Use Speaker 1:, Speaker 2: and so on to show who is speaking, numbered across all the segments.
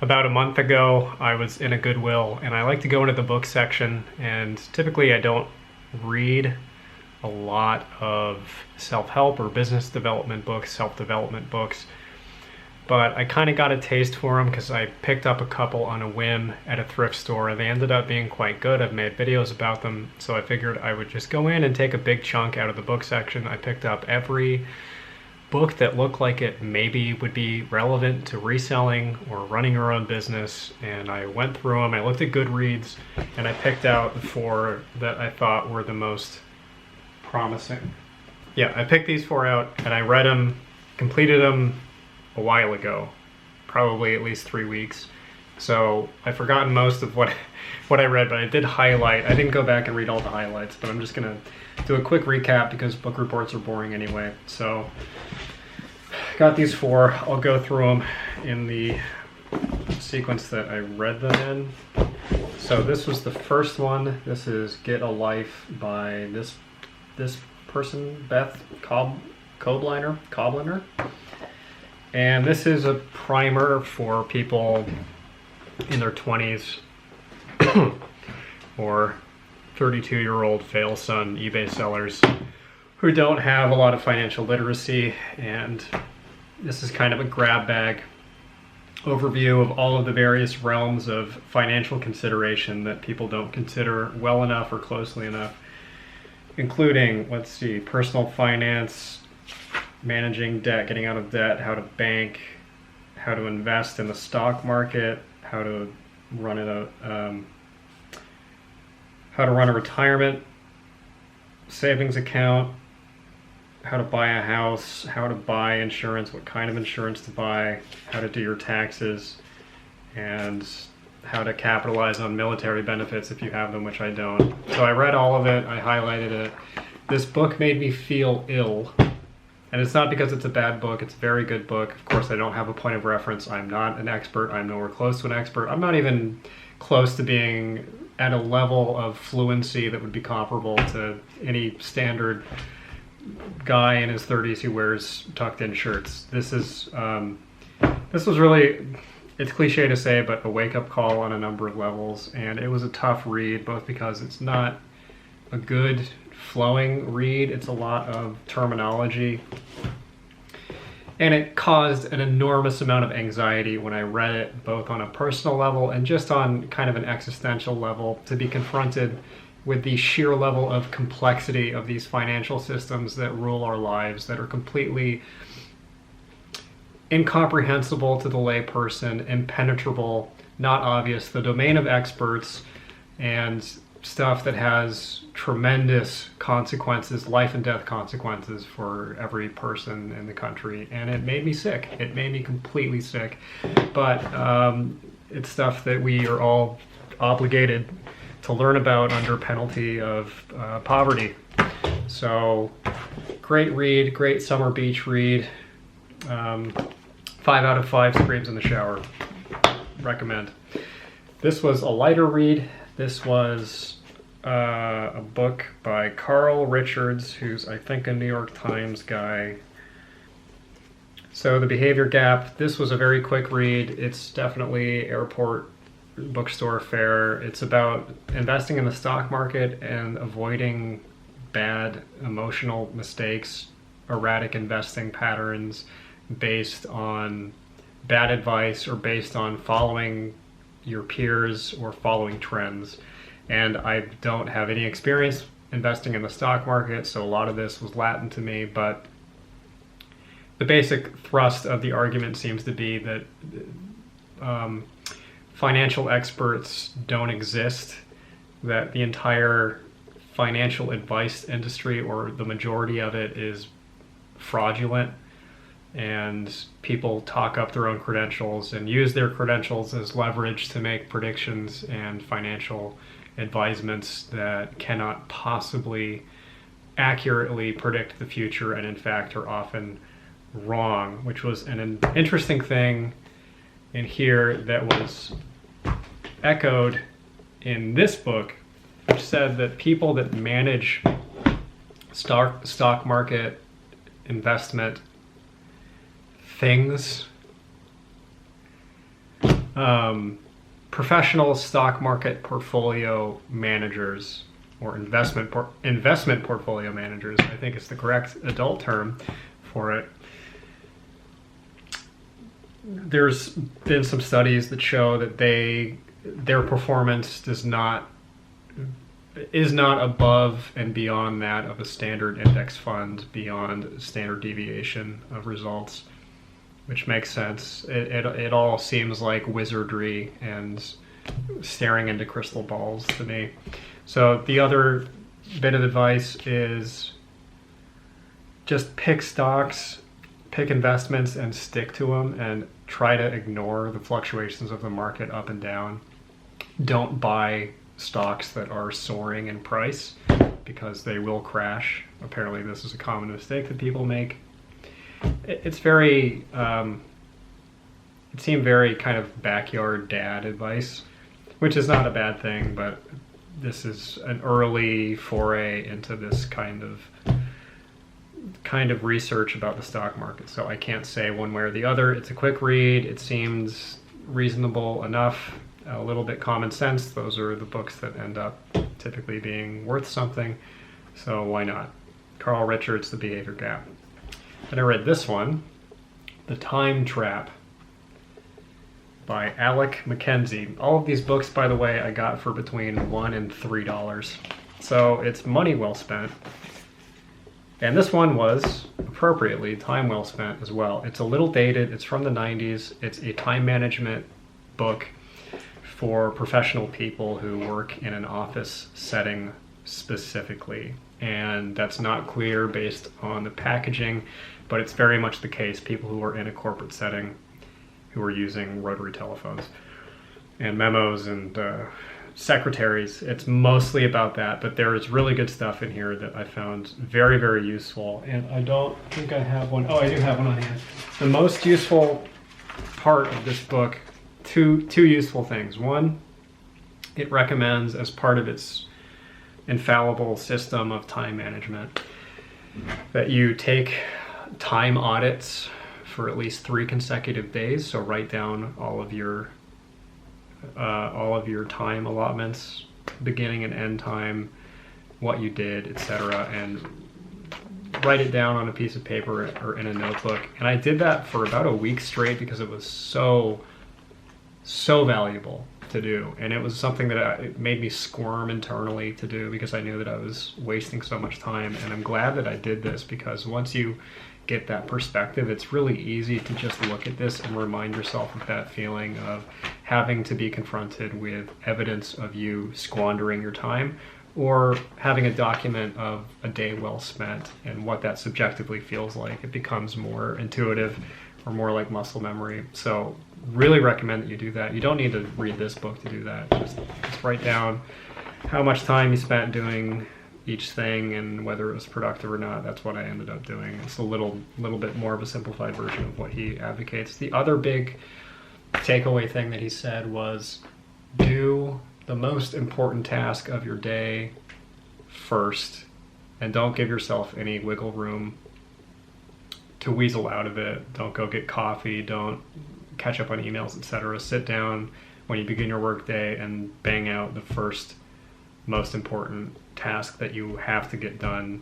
Speaker 1: About a month ago, I was in a Goodwill, and I like to go into the book section, and typically I don't read a lot of self-help or business development books, self-development books, but I kind of got a taste for them because I picked up a couple on a whim at a thrift store, and they ended up being quite good. I've made videos about them, so I figured I would just go in and take a big chunk out of the book section. I picked up every book that looked like it maybe would be relevant to reselling or running your own business, and I went through them. I looked at Goodreads, and I picked out the 4 that I thought were the most promising. Yeah, I picked these 4 out, and I read them, completed them a while ago, probably at least 3 weeks. So I've forgotten most of what I read, but I did highlight. I didn't go back and read all the highlights, but I'm just gonna do a quick recap because book reports are boring anyway. So got these 4. I'll go through them in the sequence that I read them in. So this was the first one. This is Get a Life by this person, Beth Kobliner. And this is a primer for people in their 20s or 32-year-old fail son eBay sellers who don't have a lot of financial literacy. And this is kind of a grab bag overview of all of the various realms of financial consideration that people don't consider well enough or closely enough, including, let's see, personal finance, managing debt, getting out of debt, how to bank, how to invest in the stock market, how to run a retirement savings account, how to buy a house, how to buy insurance, what kind of insurance to buy, how to do your taxes, and how to capitalize on military benefits if you have them, which I don't. So I read all of it, I highlighted it. This book made me feel ill. And it's not because it's a bad book, it's a very good book. Of course, I don't have a point of reference. I'm not an expert. I'm nowhere close to an expert. I'm not even close to being at a level of fluency that would be comparable to any standard guy in his 30s who wears tucked-in shirts. This was really, it's cliche to say, but a wake-up call on a number of levels. And it was a tough read, both because it's not a good flowing read. It's a lot of terminology, and it caused an enormous amount of anxiety when I read it, both on a personal level and just on kind of an existential level, to be confronted with the sheer level of complexity of these financial systems that rule our lives, that are completely incomprehensible to the layperson, impenetrable, not obvious, the domain of experts, and stuff that has tremendous consequences, life and death consequences for every person in the country. And it made me sick. It made me completely sick. But it's stuff that we are all obligated to learn about under penalty of poverty. So great read, great summer beach read. 5 out of 5 screams in the shower. Recommend. This was a lighter read. This was a book by Carl Richards, who's, I think, a New York Times guy. So The Behavior Gap. This was a very quick read. It's definitely airport bookstore fare. It's about investing in the stock market and avoiding bad emotional mistakes, erratic investing patterns based on bad advice or based on following your peers or following trends. And I don't have any experience investing in the stock market, so a lot of this was Latin to me, but the basic thrust of the argument seems to be that financial experts don't exist, that the entire financial advice industry, or the majority of it, is fraudulent, and people talk up their own credentials and use their credentials as leverage to make predictions and financial advisements that cannot possibly accurately predict the future, and in fact are often wrong, which was an interesting thing in here that was echoed in this book, which said that people that manage stock market investment things Professional stock market portfolio managers, or investment portfolio managers, I think is the correct adult term for it. There's been some studies that show that their performance is not above and beyond that of a standard index fund, beyond standard deviation of results, which makes sense. It all seems like wizardry and staring into crystal balls to me. So the other bit of advice is just pick stocks, pick investments, and stick to them, and try to ignore the fluctuations of the market up and down. Don't buy stocks that are soaring in price, because they will crash. Apparently this is a common mistake that people make. It's very, it seemed very kind of backyard dad advice, which is not a bad thing, but this is an early foray into this kind of research about the stock market. So I can't say one way or the other. It's a quick read. It seems reasonable enough, a little bit common sense. Those are the books that end up typically being worth something. So why not? Carl Richards, The Behavior Gap. And I read this one, The Time Trap by Alec McKenzie. All of these books, by the way, I got for between $1 and $3. So it's money well spent. And this one was appropriately time well spent as well. It's a little dated. It's from the 90s. It's a time management book for professional people who work in an office setting specifically. And that's not clear based on the packaging, but it's very much the case. People who are in a corporate setting who are using rotary telephones and memos and secretaries. It's mostly about that, but there is really good stuff in here that I found very, very useful. And I don't think I have one. Oh, I do have one on hand. The most useful part of this book, two useful things. One, it recommends, as part of its infallible system of time management, that you take time audits for at least 3 consecutive days. So write down all of your time allotments, beginning and end time, what you did, etc., and write it down on a piece of paper or in a notebook. And I did that for about a week straight because it was so valuable to do, and it was something that it made me squirm internally to do, because I knew that I was wasting so much time. And I'm glad that I did this, because once you get that perspective, it's really easy to just look at this and remind yourself of that feeling of having to be confronted with evidence of you squandering your time, or having a document of a day well spent and what that subjectively feels like. It becomes more intuitive, or more like muscle memory. So really recommend that you do that. You don't need to read this book to do that. Just write down how much time you spent doing each thing and whether it was productive or not. That's what I ended up doing. It's a little bit more of a simplified version of what he advocates. The other big takeaway thing that he said was, do the most important task of your day first, and don't give yourself any wiggle room to weasel out of it. Don't go get coffee, don't catch up on emails, etc. Sit down when you begin your work day and bang out the first most important task that you have to get done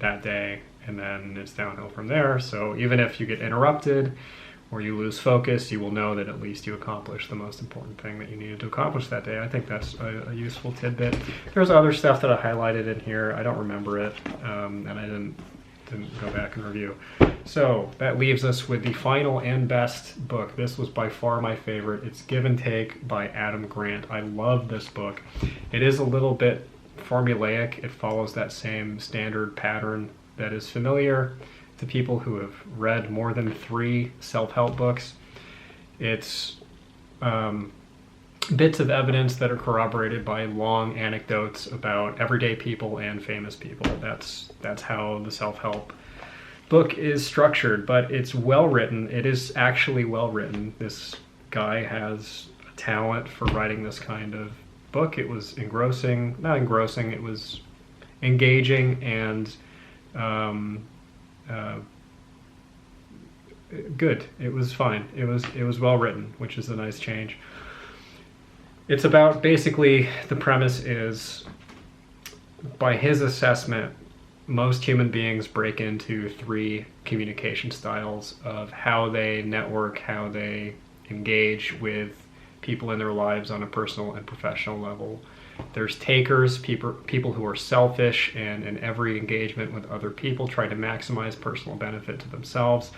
Speaker 1: that day, and then it's downhill from there. So even if you get interrupted or you lose focus, you will know that at least you accomplished the most important thing that you needed to accomplish that day. I think that's a useful tidbit. There's other stuff that I highlighted in here. I don't remember it, and I didn't go back and review. So that leaves us with the final and best book. This was by far my favorite. It's Give and Take by Adam Grant. I love this book. It is a little bit formulaic. It follows that same standard pattern that is familiar to people who have read more than 3 self-help books. It's bits of evidence that are corroborated by long anecdotes about everyday people and famous people. That's how the self-help book is structured, but it's well written. It is actually well written. This guy has a talent for writing this kind of book. It was not engrossing, it was engaging and good. It was fine. It was well written, which is a nice change. It's about, basically, the premise is, by his assessment, most human beings break into 3 communication styles of how they network, how they engage with people in their lives on a personal and professional level. There's takers, people who are selfish and in every engagement with other people try to maximize personal benefit to themselves.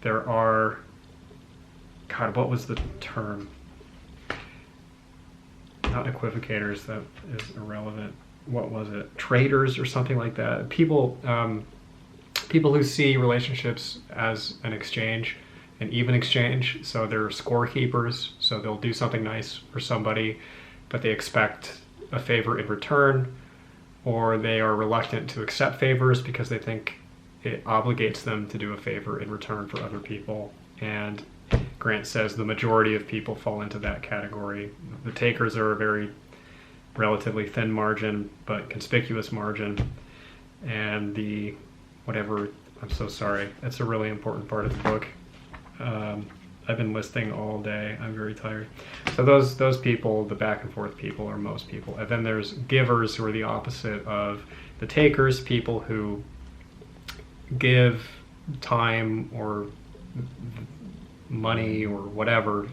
Speaker 1: There are, God, what was the term? Not equivocators, that is irrelevant. What was it? Traders or something like that. People who see relationships as an exchange, an even exchange. So they're scorekeepers. So they'll do something nice for somebody, but they expect a favor in return, or they are reluctant to accept favors because they think it obligates them to do a favor in return for other people. And Grant says the majority of people fall into that category. The takers are a very relatively thin margin, but conspicuous margin. And the whatever, I'm so sorry, that's a really important part of the book. I've been listing all day. I'm very tired. So those people, the back and forth people, are most people. And then there's givers, who are the opposite of the takers, people who give time or money or whatever.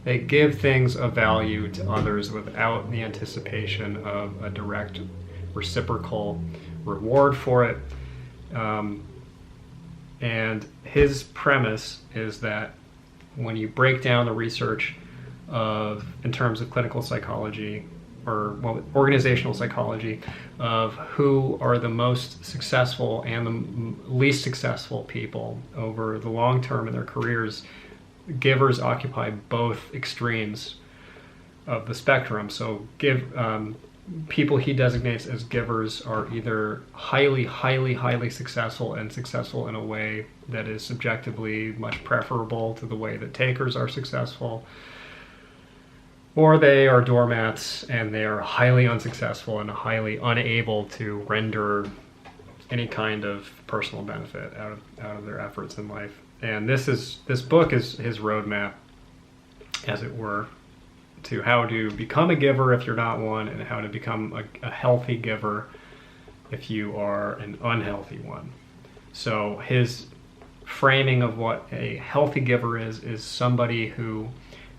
Speaker 1: They give things of value to others without the anticipation of a direct reciprocal reward for it. And his premise is that when you break down the research in terms of clinical psychology, or organizational psychology, of who are the most successful and the least successful people over the long term in their careers, givers occupy both extremes of the spectrum. So people he designates as givers are either highly successful, and successful in a way that is subjectively much preferable to the way that takers are successful, or they are doormats and they are highly unsuccessful and highly unable to render any kind of personal benefit out of their efforts in life. And this book is his roadmap, as it were, to how to become a giver if you're not one, and how to become a healthy giver if you are an unhealthy one. So his framing of what a healthy giver is somebody who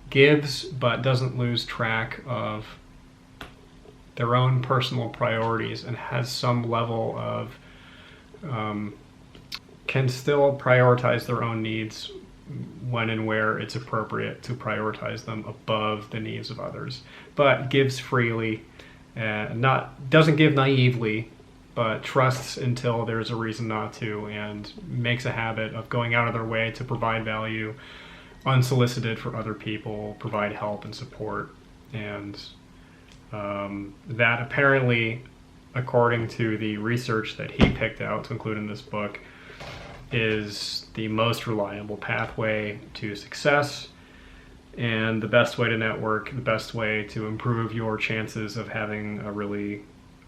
Speaker 1: gives but doesn't lose track of their own personal priorities, and has some level of can still prioritize their own needs when and where it's appropriate to prioritize them above the needs of others, but gives freely, doesn't give naively, but trusts until there's a reason not to, and makes a habit of going out of their way to provide value unsolicited for other people, provide help and support. And that apparently, according to the research that he picked out to include in this book, is the most reliable pathway to success, and the best way to network, the best way to improve your chances of having a really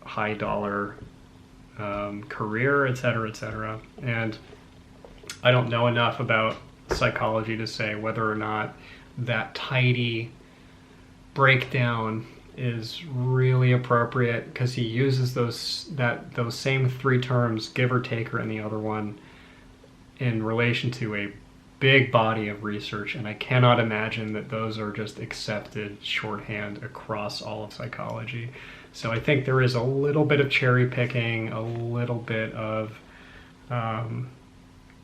Speaker 1: high dollar career, etc., etc. And I don't know enough about psychology to say whether or not that tidy breakdown is really appropriate, because he uses those same 3 terms, giver, taker, and the other one, in relation to a big body of research, and I cannot imagine that those are just accepted shorthand across all of psychology. So I think there is a little bit of cherry picking, a little bit of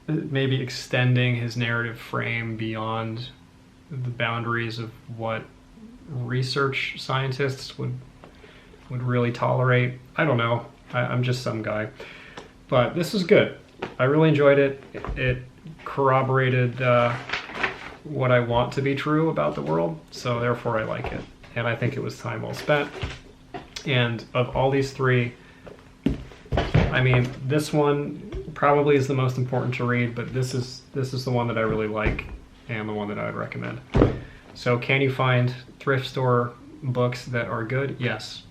Speaker 1: maybe extending his narrative frame beyond the boundaries of what research scientists would really tolerate. I don't know. I'm just some guy. But this is good. I really enjoyed it. It corroborated what I want to be true about the world, so therefore I like it. And I think it was time well spent. And of all these 3, I mean, this one probably is the most important to read, but this is the one that I really like, and the one that I would recommend. So can you find thrift store books that are good? Yes.